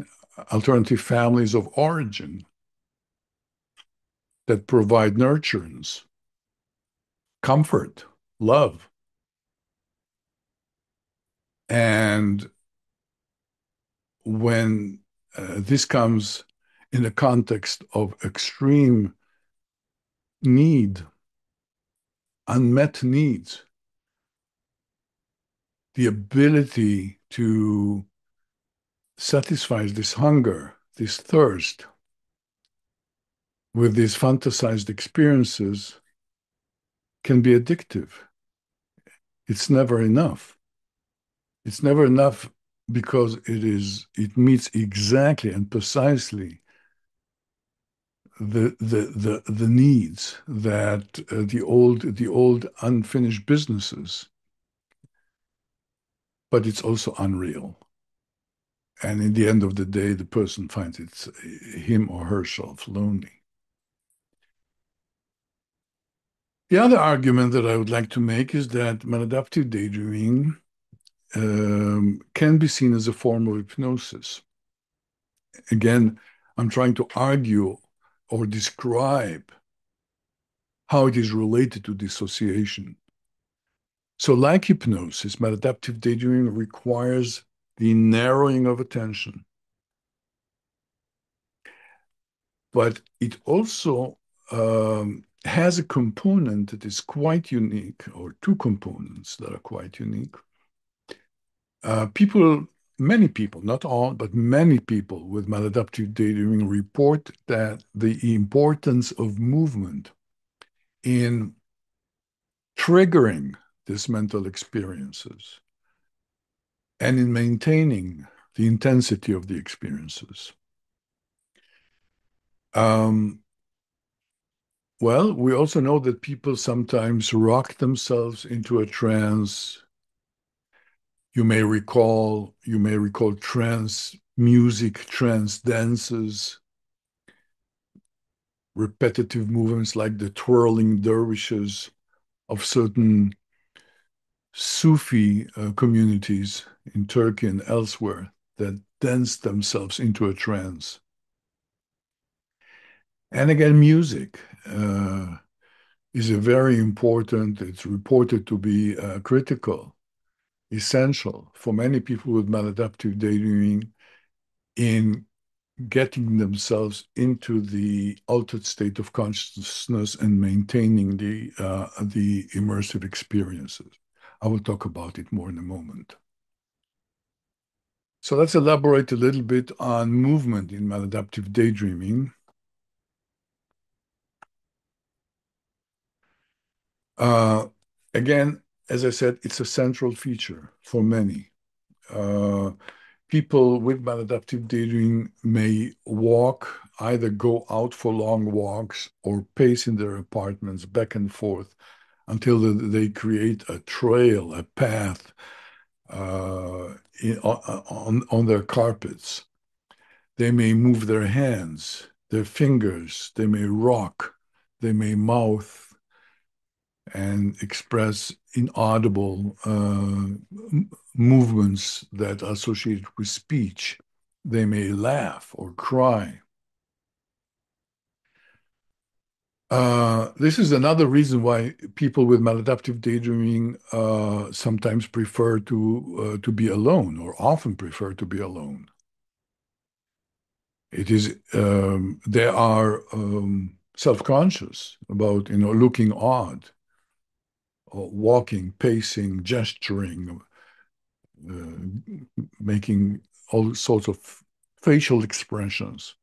of origin that provide nurturance, comfort, love. And when this comes in the context of extreme need, unmet needs, the ability to satisfy this hunger, this thirst, with these fantasized experiences can be addictive. It's never enough. It's never enough because it meets exactly and precisely the needs that the old unfinished businesses, but it's also unreal. And in the end of the day, the person finds it's him or herself lonely. The other argument that I would like to make is that maladaptive daydreaming can be seen as a form of hypnosis. Again, I'm trying to argue or describe how it is related to dissociation. So, like hypnosis, maladaptive daydreaming requires the narrowing of attention, but it also has a component that is quite unique, or two components that are quite unique. People, many people, not all, but many people with maladaptive daydreaming report that the importance of movement in triggering these mental experiences and in maintaining the intensity of the experiences. Um, well, we also know that people sometimes rock themselves into a trance. You may recall trance music, trance dances, repetitive movements like the twirling dervishes of certain Sufi communities in Turkey and elsewhere that dance themselves into a trance. And again, music is a very important, it's reported to be critical, essential for many people with maladaptive daydreaming in getting themselves into the altered state of consciousness and maintaining the immersive experiences. I will talk about it more in a moment. So let's elaborate a little bit on movement in maladaptive daydreaming. Uh, Again, as I said, it's a central feature for many. Uh, People with maladaptive daydreaming may walk, either go out for long walks or pace in their apartments back and forth until they create a trail, a path on their carpets. They may move their hands, their fingers, they may rock, they may mouth and express inaudible movements that are associated with speech. They may laugh or cry. This is another reason why people with maladaptive daydreaming sometimes prefer to be alone, or often prefer to be alone. It is they are self-conscious about looking odd, or walking, pacing, gesturing, making all sorts of facial expressions.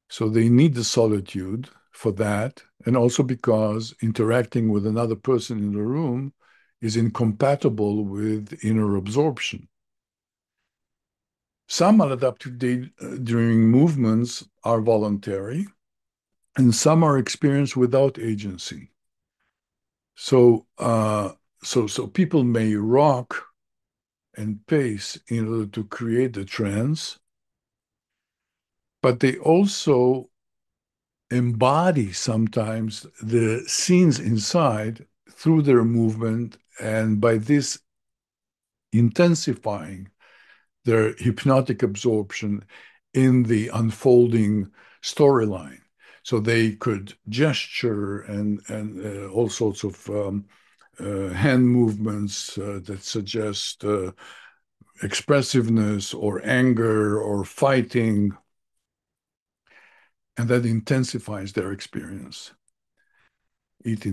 So they need the solitude for that, and also because interacting with another person in the room is incompatible with inner absorption. Some maladaptive daydreaming movements are voluntary, and some are experienced without agency. So, so people may rock and pace in order to create the trance, but they also embody sometimes the scenes inside through their movement, and by this intensifying their hypnotic absorption in the unfolding storyline. So they could gesture and all sorts of hand movements that suggest expressiveness or anger or fighting, and that intensifies their experience. It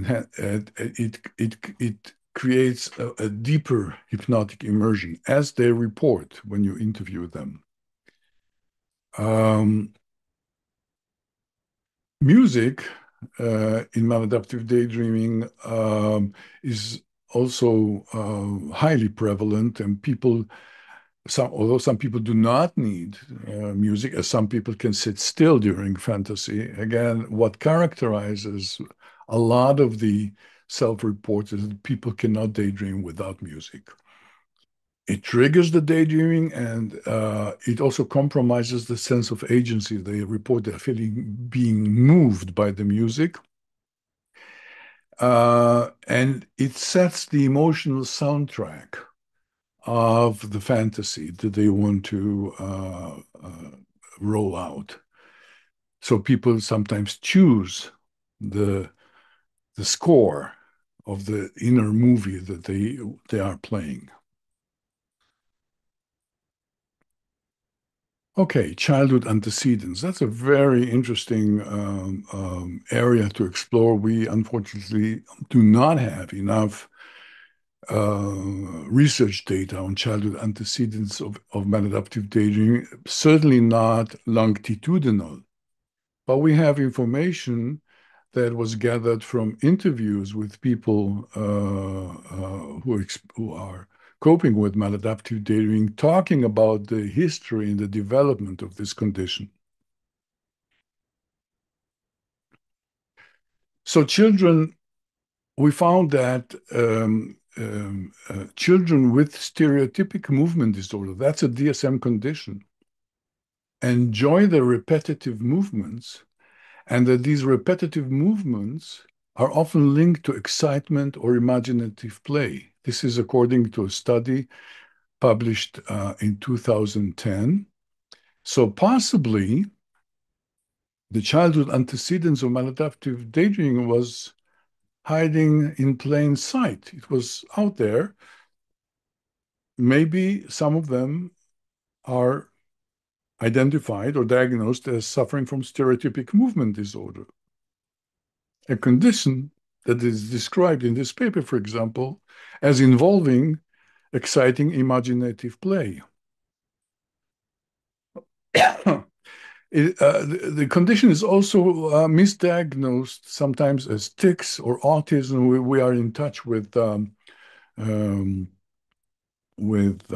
creates a deeper hypnotic immersion, as they report when you interview them. Um, Music in maladaptive daydreaming is also highly prevalent, and although some people do not need music, as some people can sit still during fantasy. Again, what characterizes a lot of the self-reports is that people cannot daydream without music. It triggers the daydreaming, and it also compromises the sense of agency. They report they're feeling being moved by the music. And it sets the emotional soundtrack of the fantasy that they want to roll out. So people sometimes choose the the score of the inner movie that they are playing. Okay, childhood antecedents. That's a very interesting area to explore. We unfortunately do not have enough research data on childhood antecedents of maladaptive daydreaming, certainly not longitudinal. But we have information that was gathered from interviews with people who are coping with maladaptive daydreaming, talking about the history and the development of this condition. So children, we found that children with stereotypic movement disorder, that's a DSM condition, enjoy the repetitive movements, and that these repetitive movements are often linked to excitement or imaginative play. This is according to a study published in 2010. So possibly the childhood antecedents of maladaptive daydreaming was hiding in plain sight. It was out there. Maybe some of them are identified or diagnosed as suffering from stereotypic movement disorder, a condition that is described in this paper, for example, as involving exciting imaginative play. The condition is also misdiagnosed sometimes as tics or autism. We are in touch um, with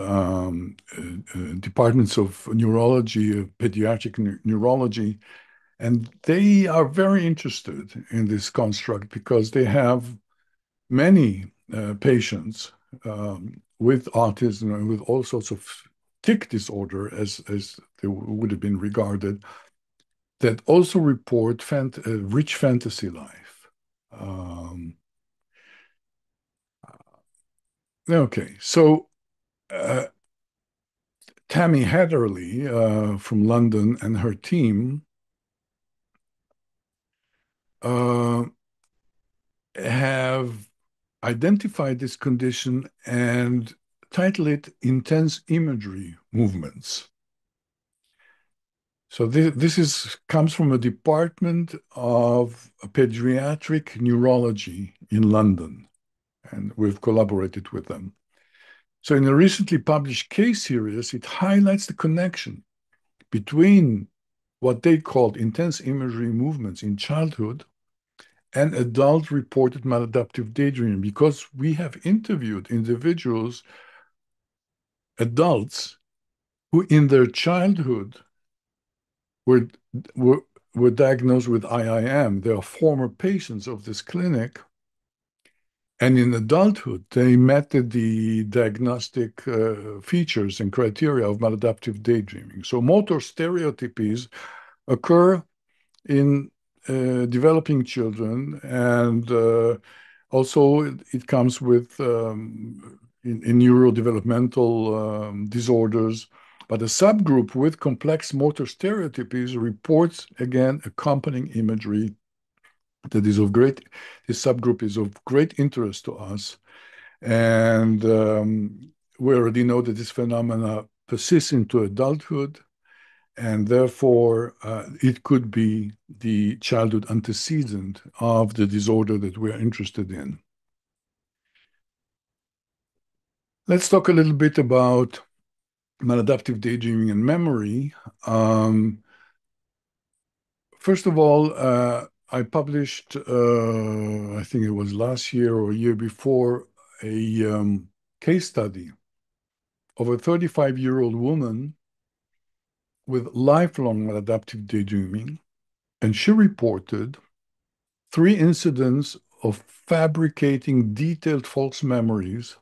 departments of neurology, pediatric neurology, and they are very interested in this construct because they have many patients with autism and with all sorts of tic disorder, as they would have been regarded, that also report rich fantasy life. Um, okay, so uh, Tammy Hatherley from London and her team uh, have identified this condition and title it intense imagery movements. So this comes from a department of pediatric neurology in London, and we've collaborated with them. So in a recently published case series, it highlights the connection between what they called intense imagery movements in childhood and adult reported maladaptive daydreaming, because we have interviewed individuals, adults, who in their childhood were, were, were diagnosed with IIM. They are former patients of this clinic. And in adulthood, they met the diagnostic features and criteria of maladaptive daydreaming. So motor stereotypies occur in developing children, and also it comes with in neurodevelopmental disorders. But a subgroup with complex motor stereotypies reports again accompanying imagery that is of great. This subgroup is of great interest to us, and we already know that this phenomena persists into adulthood, and therefore it could be the childhood antecedent of the disorder that we are interested in. Let's talk a little bit about maladaptive daydreaming and memory. First of all, I published, I think it was last year or a year before, a case study of a 35-year-old woman with lifelong maladaptive daydreaming, and she reported 3 incidents of fabricating detailed false memories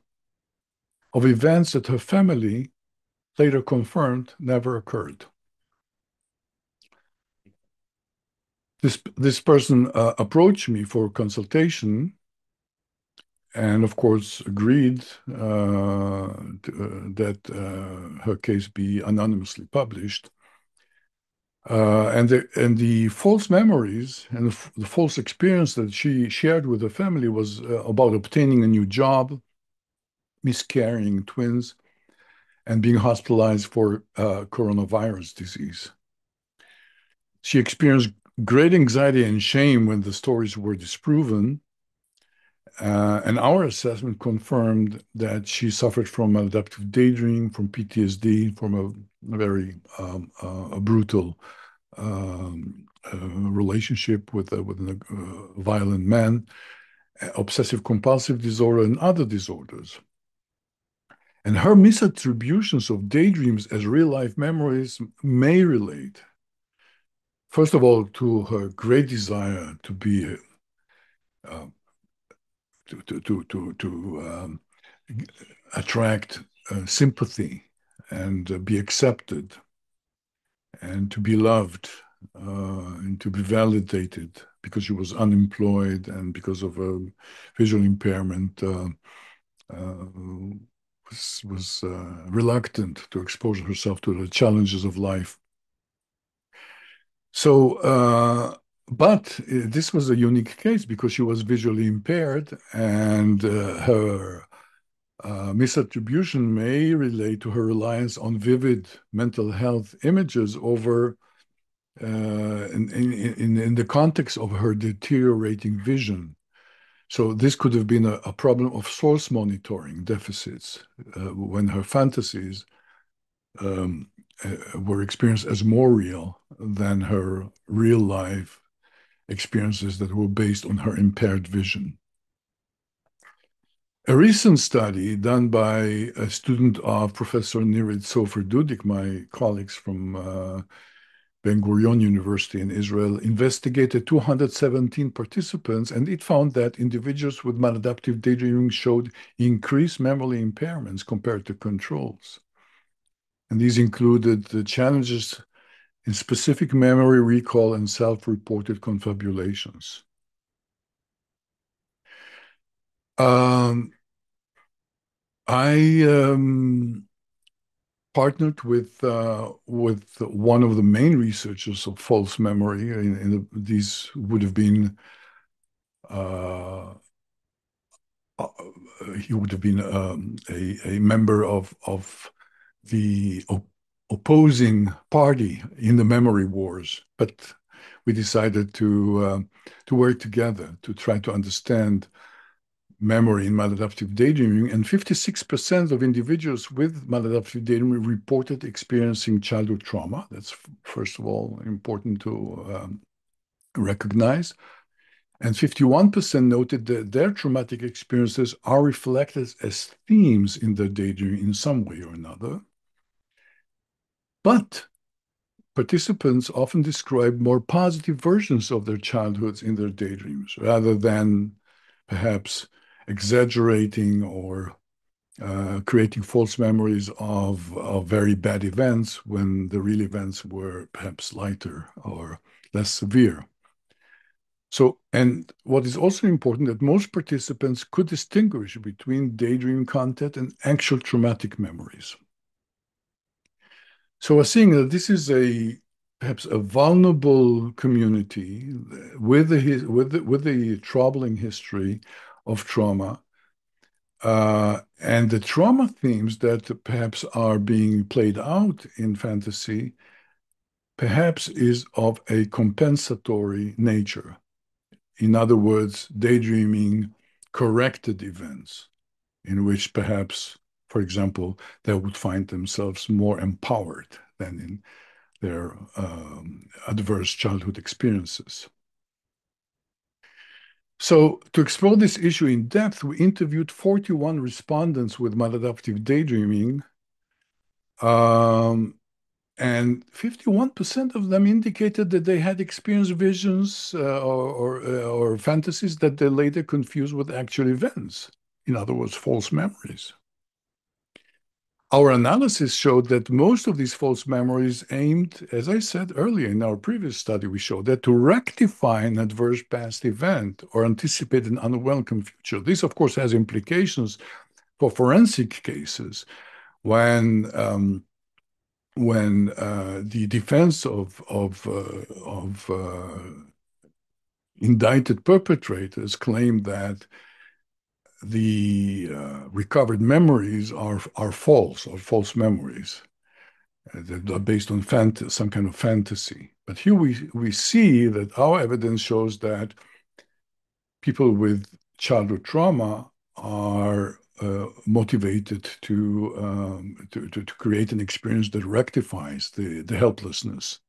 of events that her family later confirmed never occurred. This person approached me for consultation, and of course agreed that her case be anonymously published. And the false memories and the false experience that she shared with her family was about obtaining a new job, miscarrying twins, and being hospitalized for coronavirus disease. She experienced great anxiety and shame when the stories were disproven. And our assessment confirmed that she suffered from maladaptive daydreaming, from PTSD, from a very a brutal relationship with a violent man, obsessive compulsive disorder, and other disorders. And her misattributions of daydreams as real life memories may relate, first of all, to her great desire to be uh, to attract sympathy and be accepted and to be loved and to be validated because she was unemployed and because of a visual impairment was reluctant to expose herself to the challenges of life. So, but this was a unique case because she was visually impaired, and her misattribution may relate to her reliance on vivid mental health images over in the context of her deteriorating vision. So this could have been a problem of source monitoring deficits when her fantasies um, were experienced as more real than her real life experiences that were based on her impaired vision. A recent study done by a student of Professor Nirid Sofer-Dudik, my colleagues from Ben Gurion University in Israel, investigated 217 participants, and it found that individuals with maladaptive daydreaming showed increased memory impairments compared to controls. And these included the challenges in specific memory recall and self-reported confabulations. I partnered with one of the main researchers of false memory. These would have been uh, uh, he would have been a member of the opposing party in the memory wars, but we decided to work together to try to understand memory in maladaptive daydreaming, and 56% of individuals with maladaptive daydreaming reported experiencing childhood trauma. That's, first of all, important to recognize. And 51% noted that their traumatic experiences are reflected as themes in their daydreaming in some way or another. But participants often describe more positive versions of their childhoods in their daydreams, rather than perhaps exaggerating or creating false memories of very bad events when the real events were perhaps lighter or less severe. So, and what is also important that most participants could distinguish between daydream content and actual traumatic memories. So we're seeing that this is perhaps a vulnerable community with the troubling history of trauma, and the trauma themes that perhaps are being played out in fantasy perhaps is of a compensatory nature. In other words, daydreaming corrected events in which perhaps, for example, they would find themselves more empowered than in their adverse childhood experiences. So, to explore this issue in depth, we interviewed 41 respondents with maladaptive daydreaming, um, and 51% of them indicated that they had experienced visions or fantasies that they later confused with actual events. In other words, false memories. Our analysis showed that most of these false memories aimed, as I said earlier in our previous study, we showed that to rectify an adverse past event or anticipate an unwelcome future. This, of course, has implications for forensic cases when the defense of indicted perpetrators claim that the recovered memories are false memories that are based on some kind of fantasy. But here we see that our evidence shows that people with childhood trauma are motivated to create an experience that rectifies the helplessness.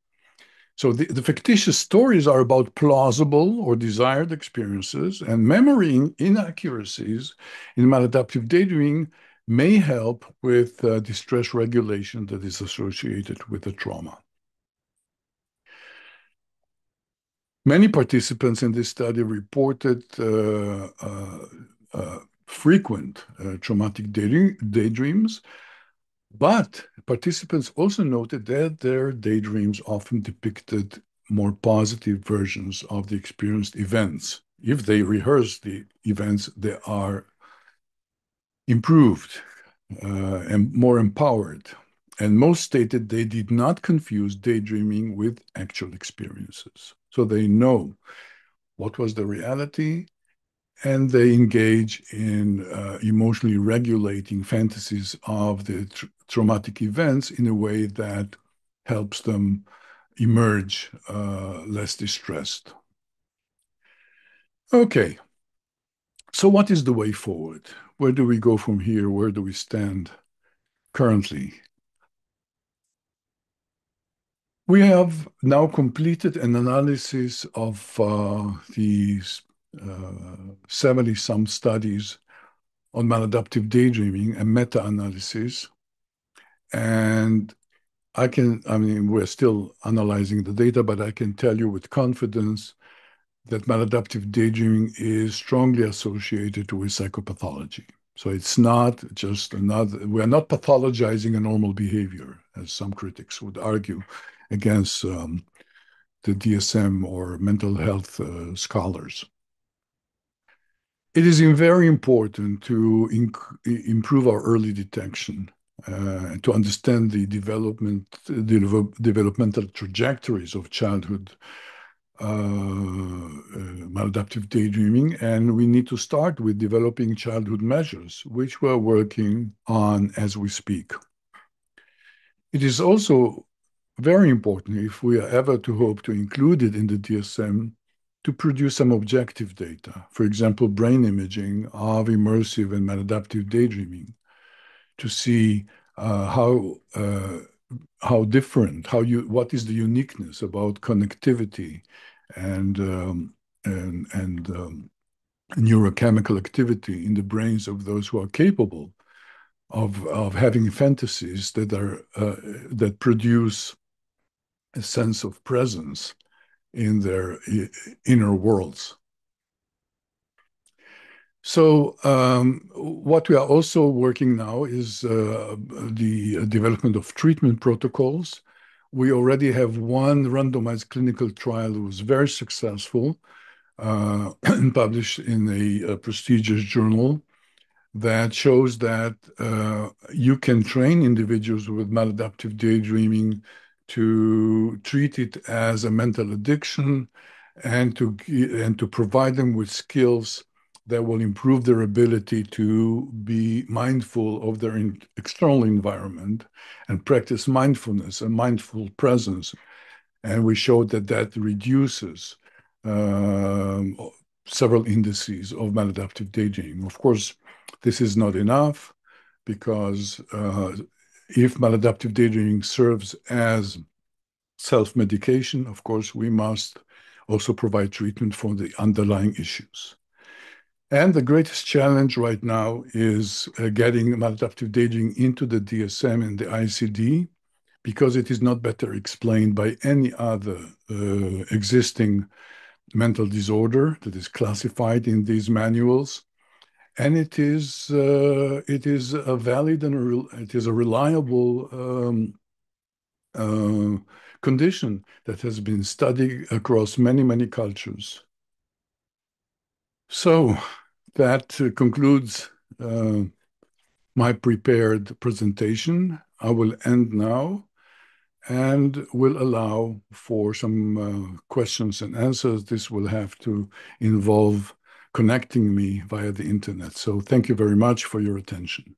So the fictitious stories are about plausible or desired experiences, and memory inaccuracies in maladaptive daydreaming may help with distress regulation that is associated with the trauma. Many participants in this study reported frequent traumatic daydreams, but participants also noted that their daydreams often depicted more positive versions of the experienced events. If they rehearse the events, they are improved and more empowered. And most stated they did not confuse daydreaming with actual experiences. So they know what was the reality, and they engage in emotionally regulating fantasies of the traumatic events in a way that helps them emerge less distressed. Okay, so what is the way forward? Where do we go from here? Where do we stand currently? We have now completed an analysis of these 70-some studies on maladaptive daydreaming, a meta-analysis. And we're still analyzing the data, but I can tell you with confidence that maladaptive daydreaming is strongly associated with psychopathology. So it's not just we're not pathologizing a normal behavior, as some critics would argue against the DSM or mental health scholars. It is very important to improve our early detection, to understand the developmental trajectories of childhood maladaptive daydreaming, and we need to start with developing childhood measures, which we're working on as we speak. It is also very important, if we are ever to hope to include it in the DSM, to produce some objective data, for example, brain imaging of immersive and maladaptive daydreaming, to see what is the uniqueness about connectivity and neurochemical activity in the brains of those who are capable of having fantasies that produce a sense of presence in their inner worlds. So what we are also working now is the development of treatment protocols. We already have one randomized clinical trial that was very successful, published in a prestigious journal, that shows that you can train individuals with maladaptive daydreaming to treat it as a mental addiction and to provide them with skills that will improve their ability to be mindful of their external environment and practice mindfulness and mindful presence. And we showed that reduces several indices of maladaptive daydreaming. Of course, this is not enough, because if maladaptive daydreaming serves as self-medication, of course, we must also provide treatment for the underlying issues. And the greatest challenge right now is getting maladaptive daydreaming into the DSM and the ICD, because it is not better explained by any other existing mental disorder that is classified in these manuals. And it is a valid and it is a reliable uh, condition that has been studied across many, many cultures. So that concludes my prepared presentation. I will end now and will allow for some questions and answers. This will have to involve connecting me via the internet. So thank you very much for your attention.